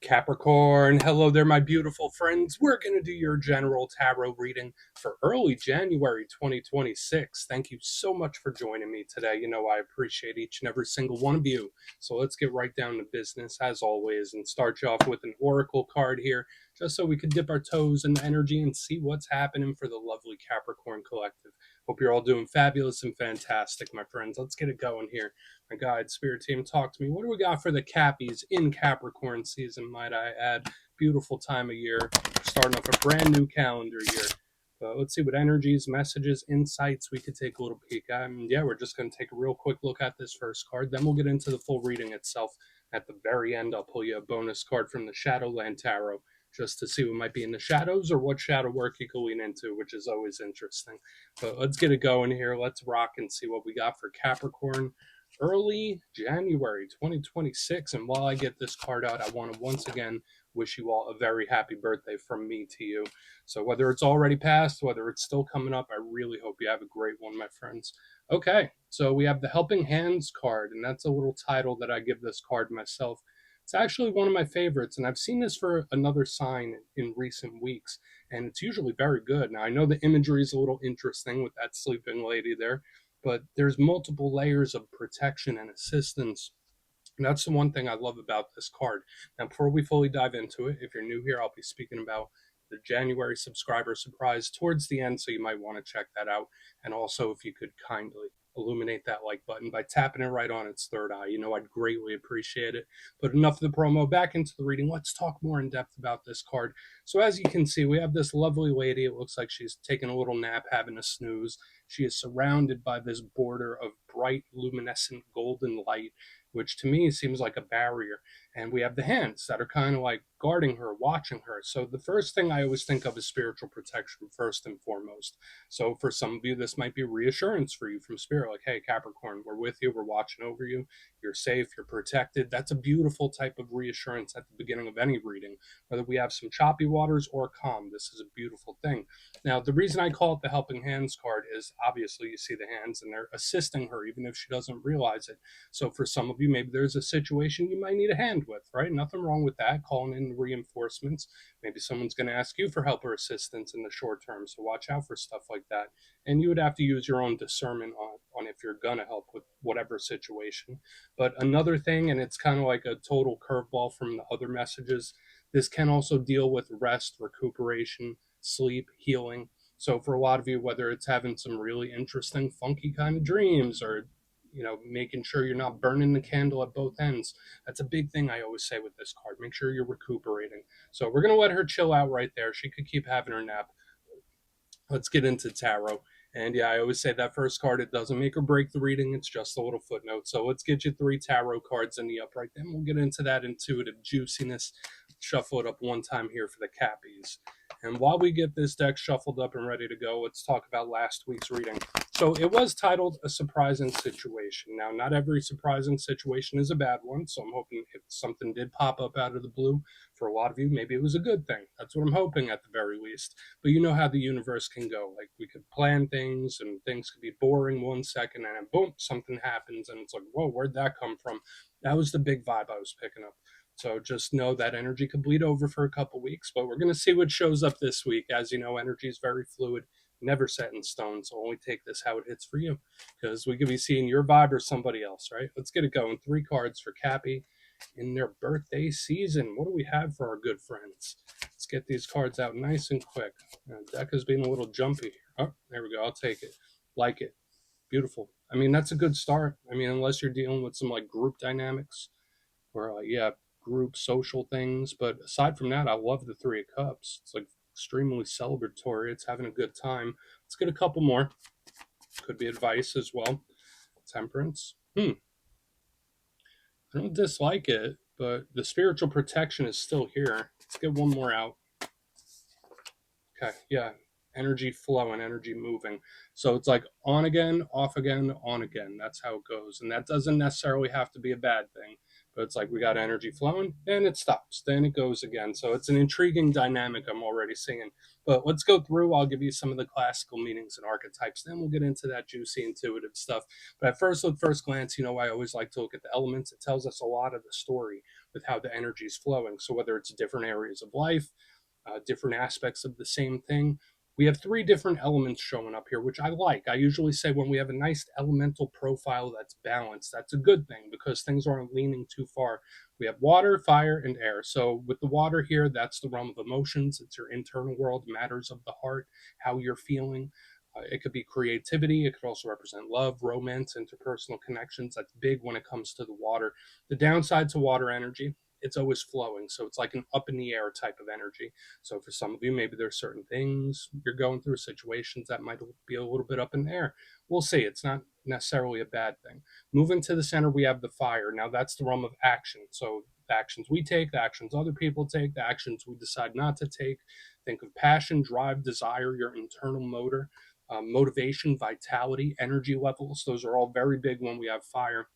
Capricorn, hello there, my beautiful friends. We're going to do your general tarot reading for early January 2026. Thank you so much for joining me today. You know, I appreciate each and every single one of you. So let's get right down to business, as always, and start you off with an oracle card here, just so we can dip our toes in the energy and see what's happening for the lovely Capricorn collective. Hope you're all doing fabulous and fantastic, my friends. Let's get it going here. My guide, spirit team, talk to me. What do we got for the Cappies in Capricorn season, might I add? Beautiful time of year. Starting off a brand new calendar year. Let's see what energies, messages, insights we could take a little peek at. And yeah, we're just going to take a real quick look at this first card. Then we'll get into the full reading itself. At the very end, I'll pull you a bonus card from the Shadowland Tarot, just to see what might be in the shadows or what shadow work you can lean into, which is always interesting. But let's get it going here. Let's rock and see what we got for Capricorn early January 2026. And while I get this card out, I want to once again wish you all a very happy birthday from me to you. So whether it's already passed, whether it's still coming up, I really hope you have a great one, my friends. Okay, so we have the Helping Hands card, and that's a little title that I give this card myself. It's actually one of my favorites, and I've seen this for another sign in recent weeks, and it's usually very good. Now, I know the imagery is a little interesting with that sleeping lady there, but there's multiple layers of protection and assistance. And that's the one thing I love about this card. Now, before we fully dive into it, if you're new here, I'll be speaking about the January subscriber surprise towards the end, so you might want to check that out. And also, if you could kindly illuminate that like button by tapping it right on its third eye, you know, I'd greatly appreciate it. But enough of the promo, back into the reading. Let's talk more in depth about this card. So as you can see, we have this lovely lady. It looks like she's taking a little nap, having a snooze. She is surrounded by this border of bright, luminescent golden light, which to me seems like a barrier. And we have the hands that are kind of like guarding her, watching her. So the first thing I always think of is spiritual protection first and foremost. So for some of you, this might be reassurance for you from spirit, like, hey, Capricorn, we're with you, we're watching over you, you're safe, you're protected. That's a beautiful type of reassurance at the beginning of any reading. Whether we have some choppy waters or calm, this is a beautiful thing. Now, the reason I call it the Helping Hands card is obviously you see the hands and they're assisting her, even if she doesn't realize it. So for some of you, maybe there's a situation you might need a hand with, right? Nothing wrong with that, calling in reinforcements. Maybe someone's going to ask you for help or assistance in the short term, so watch out for stuff like that. And you would have to use your own discernment on if you're going to help with whatever situation. But another thing, and it's kind of like a total curveball from the other messages, this can also deal with rest, recuperation, sleep, healing. So for a lot of you, whether it's having some really interesting, funky kind of dreams, or making sure you're not burning the candle at both ends. That's a big thing I always say with this card. Make sure you're recuperating. So we're going to let her chill out right there. She could keep having her nap. Let's get into tarot. And yeah, I always say that first card, it doesn't make or break the reading. It's just a little footnote. So let's get you 3 tarot cards in the upright. Then we'll get into that intuitive juiciness. Shuffle it up one time here for the Cappies. And while we get this deck shuffled up and ready to go, let's talk about last week's reading. So it was titled A Surprising Situation. Now, not every surprising situation is a bad one. So I'm hoping if something did pop up out of the blue, for a lot of you, maybe it was a good thing. That's what I'm hoping at the very least. But you know how the universe can go. Like, we could plan things and things could be boring 1 second and then boom, something happens and it's like, whoa, where'd that come from? That was the big vibe I was picking up. So just know that energy could bleed over for a couple weeks, but we're going to see what shows up this week. As you know, energy is very fluid, never set in stone, so only take this how it hits for you, because we could be seeing your vibe or somebody else, right? Let's get it going. 3 cards for Cappy in their birthday season. What do we have for our good friends? Let's get these cards out nice and quick. Deck is being a little jumpy here. Oh, there we go. I'll take it. Like it. Beautiful. I mean, that's a good start. I mean, unless you're dealing with some like group dynamics or group social things. But aside from that, I love the 3 of Cups. It's like extremely celebratory. It's having a good time. Let's get a couple more. Could be advice as well. Temperance. I don't dislike it, but the spiritual protection is still here. Let's get one more out. Okay, yeah. Energy flowing, energy moving. So it's like on again, off again, on again. That's how it goes. And that doesn't necessarily have to be a bad thing. But it's like we got energy flowing, then it stops, then it goes again. So it's an intriguing dynamic I'm already seeing. But let's go through. I'll give you some of the classical meanings and archetypes. Then we'll get into that juicy, intuitive stuff. But at first glance, I always like to look at the elements. It tells us a lot of the story. with how the energy is flowing. So whether it's different areas of life, different aspects of the same thing. We have three different elements showing up here, which I like. I usually say when we have a nice elemental profile that's balanced, that's a good thing because things aren't leaning too far. We have water, fire, and air. So with the water here, that's the realm of emotions. It's your internal world, matters of the heart, how you're feeling. It could be creativity. It could also represent love, romance, interpersonal connections. That's big when it comes to the water. The downside to water energy, it's always flowing. So it's like an up in the air type of energy. So for some of you, maybe there's certain things you're going through, situations that might be a little bit up in the air. We'll see. It's not necessarily a bad thing. Moving to the center, we have the fire. Now that's the realm of action. So the actions we take, the actions other people take, the actions we decide not to take. Think of passion, drive, desire, your internal motor, motivation, vitality, energy levels. Those are all very big when we have fire.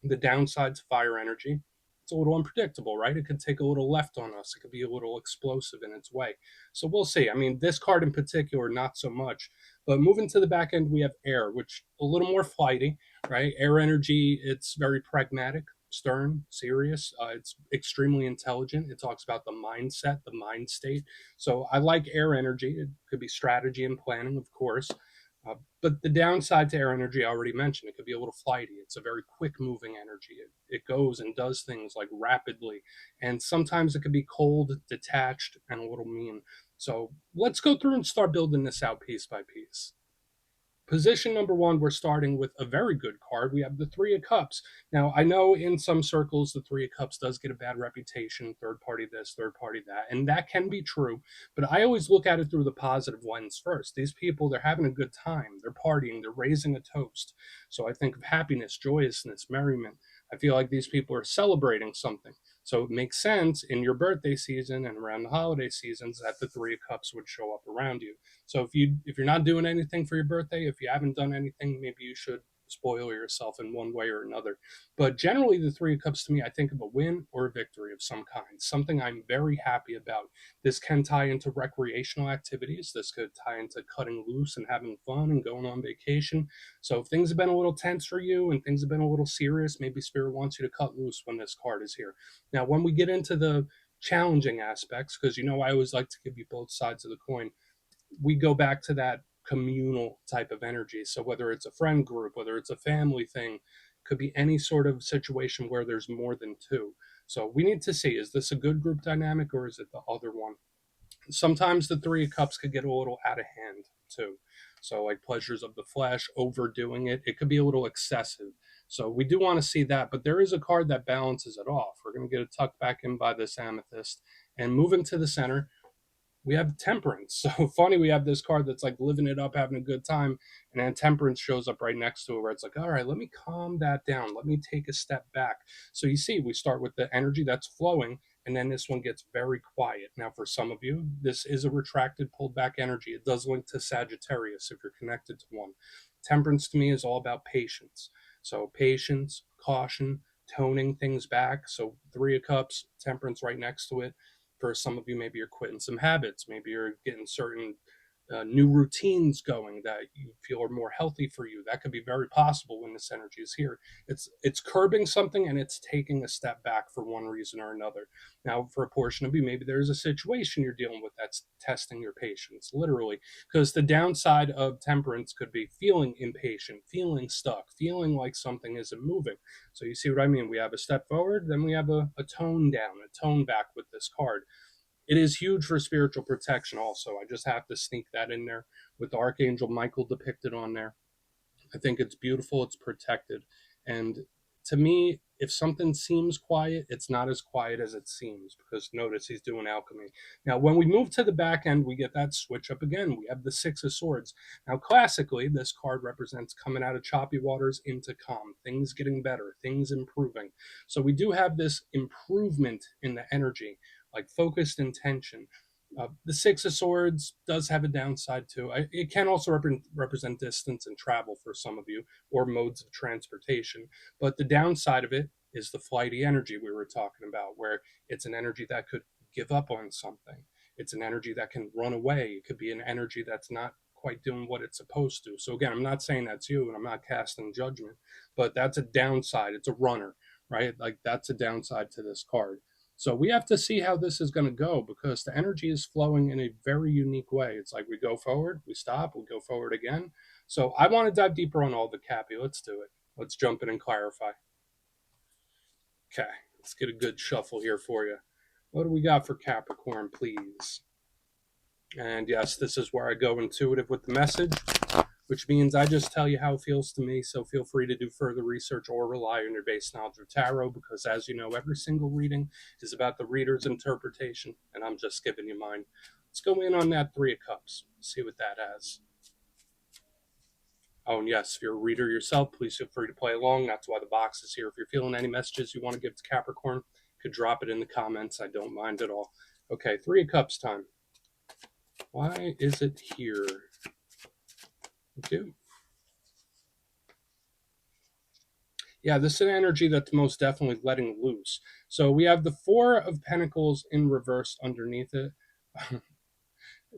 The downside to fire energy, it's a little unpredictable, right? It could take a little left on us. It could be a little explosive in its way. So we'll see. I mean, this card in particular, not so much. But moving to the back end, we have air, which a little more flighty, right? Air energy, it's very pragmatic, stern, serious. It's extremely intelligent. It talks about the mindset, the mind state. So I like air energy. It could be strategy and planning, of course. But the downside to air energy, I already mentioned, it could be a little flighty. It's a very quick moving energy. It goes and does things like rapidly. And sometimes it could be cold, detached, and a little mean. So let's go through and start building this out piece by piece. Position number one, we're starting with a very good card. We have the Three of Cups. Now, I know in some circles, the Three of Cups does get a bad reputation, third party this, third party that, and that can be true. But I always look at it through the positive lens first. These people, they're having a good time. They're partying. They're raising a toast. So I think of happiness, joyousness, merriment. I feel like these people are celebrating something. So it makes sense in your birthday season and around the holiday seasons that the Three of Cups would show up around you. So if you're not doing anything for your birthday, if you haven't done anything, maybe you should spoil yourself in one way or another. But generally, the Three of Cups to me, I think of a win or a victory of some kind, something I'm very happy about. This can tie into recreational activities. This could tie into cutting loose and having fun and going on vacation. So if things have been a little tense for you and things have been a little serious, maybe Spirit wants you to cut loose when this card is here. Now, when we get into the challenging aspects, because I always like to give you both sides of the coin, we go back to that communal type of energy. So whether it's a friend group, whether it's a family thing, could be any sort of situation where there's more than two. So we need to see, is this a good group dynamic or is it the other one? Sometimes the Three of Cups could get a little out of hand too. So like pleasures of the flesh, overdoing it, it could be a little excessive. So we do want to see that, but there is a card that balances it off. We're going to get it tucked back in by this amethyst. And moving to the center, we have temperance. So funny, we have this card that's like living it up, having a good time, and then temperance shows up right next to it, where it's like, all right, let me calm that down, let me take a step back. So you see, we start with the energy that's flowing, and then this one gets very quiet. Now for some of you, this is a retracted, pulled back energy. It does link to Sagittarius if you're connected to one. Temperance to me is all about patience. So patience, caution, toning things back. So Three of Cups, temperance right next to it. For some of you, maybe you're quitting some habits, maybe you're getting certain new routines going that you feel are more healthy for you. That could be very possible when this energy is here. It's curbing something and it's taking a step back for one reason or another. Now, for a portion of you, maybe there's a situation you're dealing with that's testing your patience, literally, because the downside of temperance could be feeling impatient, feeling stuck, feeling like something isn't moving. So you see what I mean? We have a step forward, then we have a tone down, a tone back with this card. It is huge for spiritual protection also. I just have to sneak that in there with Archangel Michael depicted on there. I think it's beautiful, it's protected. And to me, if something seems quiet, it's not as quiet as it seems, because notice he's doing alchemy. Now, when we move to the back end, we get that switch up again. We have the Six of Swords. Now, classically, this card represents coming out of choppy waters into calm, things getting better, things improving. So we do have this improvement in the energy, like focused intention. The Six of Swords does have a downside too. It can also represent distance and travel for some of you, or modes of transportation. But the downside of it is the flighty energy we were talking about, where it's an energy that could give up on something. It's an energy that can run away. It could be an energy that's not quite doing what it's supposed to. So again, I'm not saying that's you and I'm not casting judgment, but that's a downside. It's a runner, right? Like that's a downside to this card. So we have to see how this is going to go because the energy is flowing in a very unique way. It's like we go forward, we stop, we go forward again. So I want to dive deeper on all the Cappy. Let's do it. Let's jump in and clarify. Okay, let's get a good shuffle here for you. What do we got for Capricorn, please? And yes, this is where I go intuitive with the message, which means I just tell you how it feels to me. So feel free to do further research or rely on your base knowledge of tarot because, as you know, every single reading is about the reader's interpretation, and I'm just giving you mine. Let's go in on that Three of Cups, see what that has. Oh, and yes, if you're a reader yourself, please feel free to play along. That's why the box is here. If you're feeling any messages you want to give to Capricorn, you could drop it in the comments. I don't mind at all. Okay, Three of Cups time. Why is it here? Okay. Yeah, this is an energy that's most definitely letting loose. So we have the Four of Pentacles in reverse underneath it.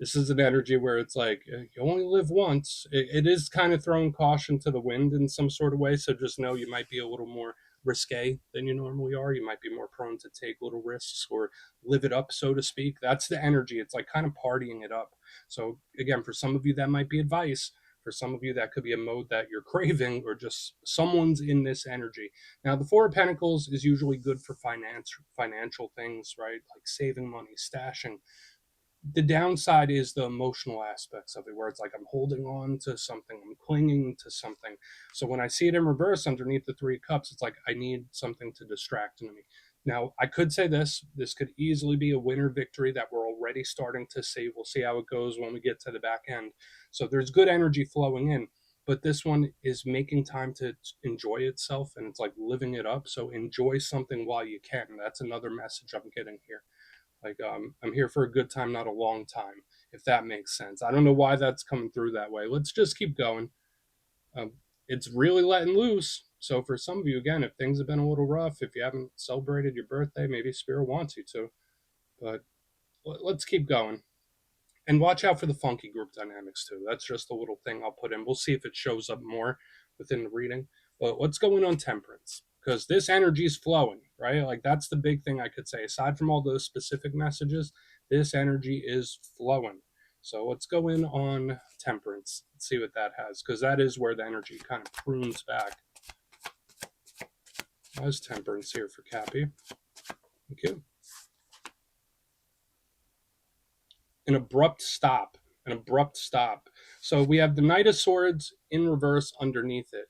This is an energy where it's like you only live once. It is kind of throwing caution to the wind in some sort of way. So just know you might be a little more risque than you normally are. You might be more prone to take little risks or live it up, so to speak. That's the energy. It's like kind of partying it up. So again, for some of you, that might be advice. For some of you, that could be a mode that you're craving or just someone's in this energy. Now, the Four of Pentacles is usually good for financial things, right? Like saving money, stashing. The downside is the emotional aspects of it, where it's like I'm holding on to something, I'm clinging to something. So when I see it in reverse underneath the Three of Cups, it's like I need something to distract me. Now, I could say this could easily be a winner victory that we're already starting to see. We'll see how it goes when we get to the back end. So there's good energy flowing in, but this one is making time to enjoy itself and it's like living it up. So enjoy something while you can. That's another message I'm getting here. Like I'm here for a good time, not a long time, if that makes sense. I don't know why that's coming through that way. Let's just keep going. Um, it's really letting loose. So for some of you, again, if things have been a little rough, if you haven't celebrated your birthday, maybe Spirit wants you to. But let's keep going. And watch out for the funky group dynamics too. That's just a little thing I'll put in. We'll see if it shows up more within the reading. But what's going on Temperance? Because this energy is flowing, right? Like that's the big thing I could say. Aside from all those specific messages, this energy is flowing. So let's go in on Temperance and see what that has, because that is where the energy kind of prunes back. How's Temperance here for Cappy? Thank you. An abrupt stop. So we have the Knight of Swords in reverse underneath it.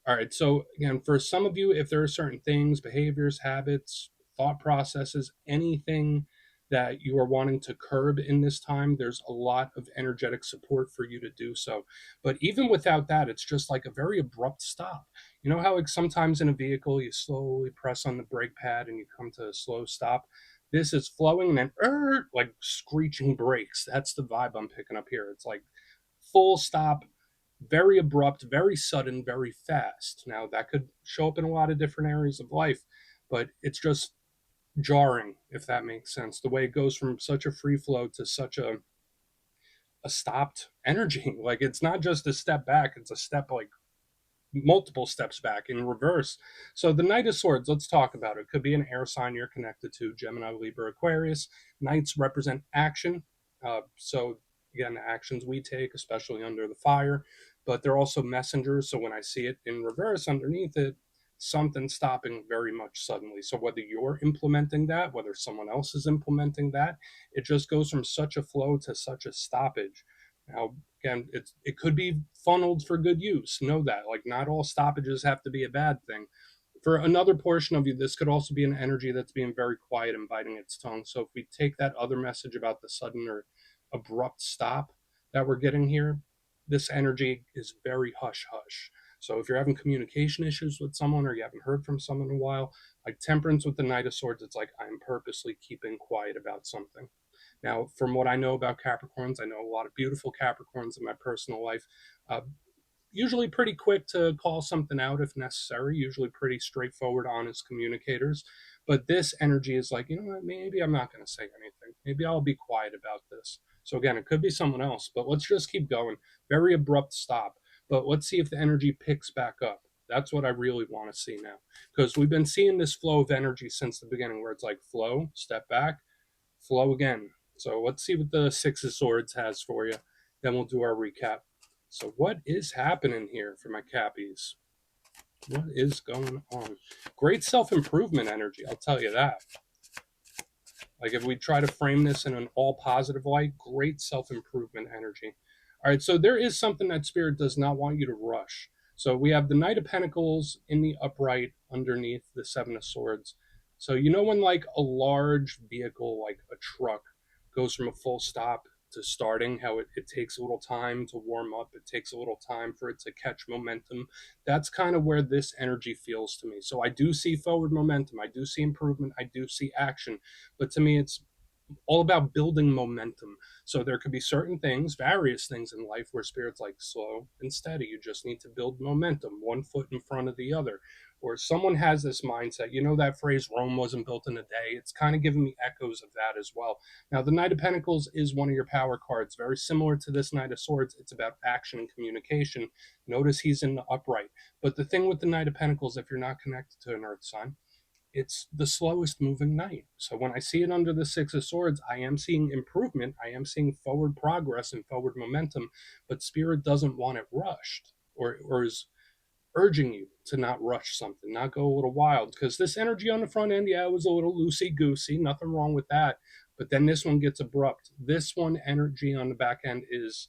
All right, so again, for some of you, if there are certain things, behaviors, habits, thought processes, anything that you are wanting to curb in this time, there's a lot of energetic support for you to do so. But even without that, it's just like a very abrupt stop. You know how like sometimes in a vehicle you slowly press on the brake pad and you come to a slow stop? This is flowing and then like screeching brakes. That's the vibe I'm picking up here. It's like full stop, very abrupt, very sudden, very fast. Now, that could show up in a lot of different areas of life, but it's just jarring, if that makes sense. The way it goes from such a free flow to such a stopped energy. Like, it's not just a step back, it's a step like multiple steps back in reverse. So the Knight of Swords, let's talk about it. Could be an air sign you're connected to, Gemini, Libra, Aquarius. Knights represent action. So again, the actions we take, especially under the fire, but they're also messengers. So when I see it in reverse underneath it, something stopping very much suddenly. So whether you're implementing that, whether someone else is implementing that, it just goes from such a flow to such a stoppage. Now, again, it could be funneled for good use. Know that. Like, not all stoppages have to be a bad thing. For another portion of you, this could also be an energy that's being very quiet and biting its tongue. So if we take that other message about the sudden or abrupt stop that we're getting here, this energy is very hush hush. So if you're having communication issues with someone or you haven't heard from someone in a while, like Temperance with the Knight of Swords, it's like I'm purposely keeping quiet about something. Now, from what I know about Capricorns, I know a lot of beautiful Capricorns in my personal life. Uh, Usually pretty quick to call something out if necessary, usually pretty straightforward, honest communicators. But this energy is like, you know what, maybe I'm not going to say anything. Maybe I'll be quiet about this. So again, it could be someone else, but let's just keep going. Very abrupt stop. But let's see if the energy picks back up. That's what I really want to see now, because we've been seeing this flow of energy since the beginning, where it's like flow, step back, flow again. So let's see what the Six of Swords has for you. Then we'll do our recap. So what is happening here for my cappies? What is going on? Great self-improvement energy, I'll tell you that. Like if we try to frame this in an all positive light, great self-improvement energy. All right, so there is something that Spirit does not want you to rush. So we have the Knight of Pentacles in the upright underneath the Seven of Swords. So you know when like a large vehicle, like a truck, goes from a full stop to starting, how it takes a little time to warm up, it takes a little time for it to catch momentum. That's kind of where this energy feels to me. So I do see forward momentum, I do see improvement, I do see action, but to me it's all about building momentum. So there could be certain things, various things in life where Spirit's like slow and steady. You just need to build momentum, one foot in front of the other. Or someone has this mindset, you know, that phrase, Rome wasn't built in a day. It's kind of giving me echoes of that as well. Now, the Knight of Pentacles is one of your power cards, very similar to this Knight of Swords. It's about action and communication. Notice he's in the upright. But the thing with the Knight of Pentacles, if you're not connected to an earth sign, it's the slowest moving knight. So when I see it under the Six of Swords, I am seeing improvement. I am seeing forward progress and forward momentum, but Spirit doesn't want it rushed, or is urging you to not rush something, not go a little wild. Because this energy on the front end, yeah, it was a little loosey goosey, nothing wrong with that. But then this one gets abrupt. This one energy on the back end is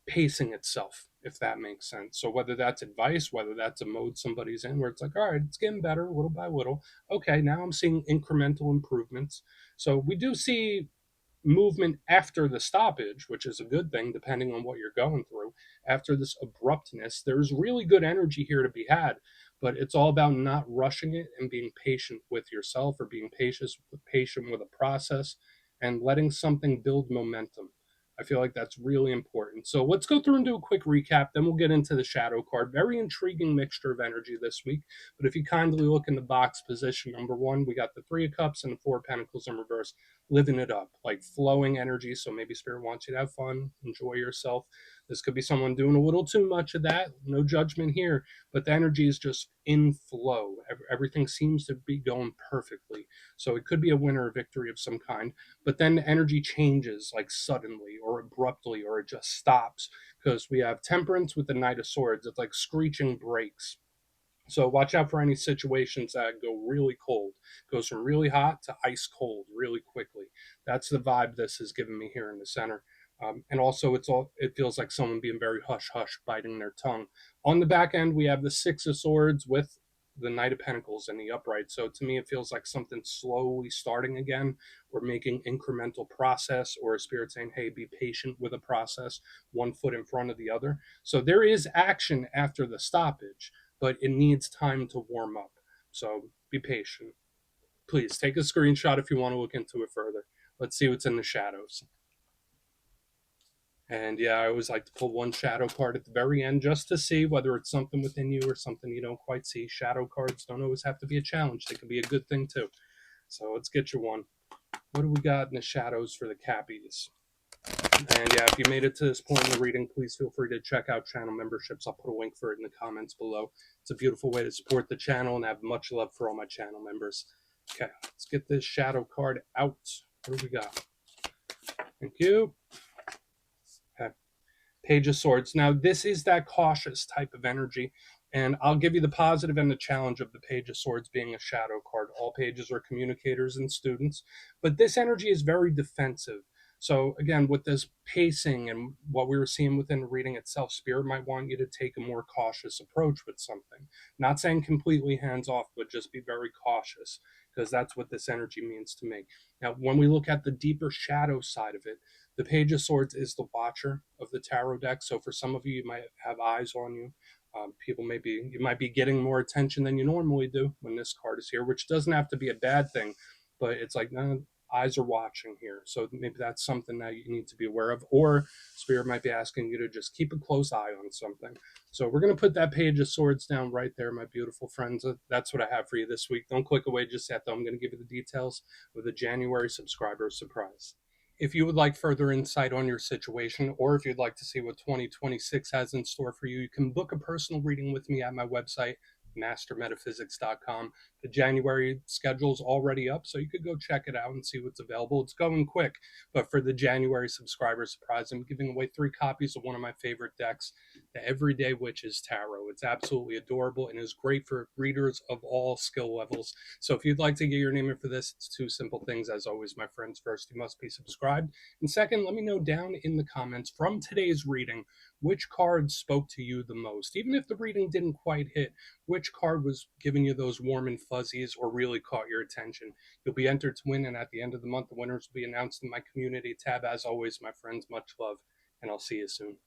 pacing itself, if that makes sense. So whether that's advice, whether that's a mode somebody's in where it's like, all right, it's getting better little by little. Okay, now I'm seeing incremental improvements. So we do see movement after the stoppage, which is a good thing depending on what you're going through. After this abruptness, there's really good energy here to be had, but it's all about not rushing it and being patient with yourself, or being patient with a process and letting something build momentum. I feel like that's really important. So let's go through and do a quick recap. Then we'll get into the shadow card. Very intriguing mixture of energy this week. But if you kindly look in the box, position number one, we got the Three of Cups and the Four of Pentacles in reverse, living it up, like flowing energy. So maybe Spirit wants you to have fun, enjoy yourself. This could be someone doing a little too much of that. No judgment here, but the energy is just in flow. Everything seems to be going perfectly. So it could be a win or a victory of some kind, but then the energy changes like suddenly or abruptly, or it just stops, because we have Temperance with the Knight of Swords. It's like screeching brakes. So watch out for any situations that go really cold. Goes from really hot to ice cold really quickly. That's the vibe this is giving me here in the center. And also, it feels like someone being very hush hush, biting their tongue. On the back end, we have the Six of Swords with the Knight of Pentacles in the upright. So to me, it feels like something slowly starting again, or making incremental process, or a Spirit saying, hey, be patient with a process, one foot in front of the other. So there is action after the stoppage, but it needs time to warm up. So be patient. Please take a screenshot if you want to look into it further. Let's see what's in the shadows. And yeah, I always like to pull one shadow card at the very end just to see whether it's something within you or something you don't quite see. Shadow cards don't always have to be a challenge. They can be a good thing too. So let's get you one. What do we got in the shadows for the cappies? And yeah, if you made it to this point in the reading, please feel free to check out channel memberships. I'll put a link for it in the comments below. It's a beautiful way to support the channel, and I have much love for all my channel members. Okay, let's get this shadow card out. What do we got? Thank you. Okay, Page of Swords. Now, this is that cautious type of energy, and I'll give you the positive and the challenge of the Page of Swords being a shadow card. All pages are communicators and students, but this energy is very defensive. So again, with this pacing and what we were seeing within the reading itself, Spirit might want you to take a more cautious approach with something. Not saying completely hands off, but just be very cautious, because that's what this energy means to me. Now, when we look at the deeper shadow side of it, the Page of Swords is the watcher of the tarot deck. So for some of you, you might have eyes on you. You might be getting more attention than you normally do when this card is here, which doesn't have to be a bad thing, but it's like, no, eyes are watching here. So maybe that's something that you need to be aware of, or Spirit might be asking you to just keep a close eye on something. So we're going to put that Page of Swords down right there, my beautiful friends. That's what I have for you this week. Don't click away just yet, though. I'm going to give you the details of the January subscriber surprise. If you would like further insight on your situation, or if you'd like to see what 2026 has in store for you, you can book a personal reading with me at my website, mastermetaphysics.com. The January schedule's already up, so you could go check it out and see what's available. It's going quick, but for the January subscriber surprise, I'm giving away 3 copies of one of my favorite decks, the Everyday Witches Tarot. It's absolutely adorable and is great for readers of all skill levels. So if you'd like to get your name in for this, it's 2 simple things. As always, my friends, first, you must be subscribed. And second, let me know down in the comments from today's reading which card spoke to you the most. Even if the reading didn't quite hit, which card was giving you those warm and fuzzies or really caught your attention. You'll be entered to win, and at the end of the month, the winners will be announced in my community tab. As always, my friends, much love, and I'll see you soon.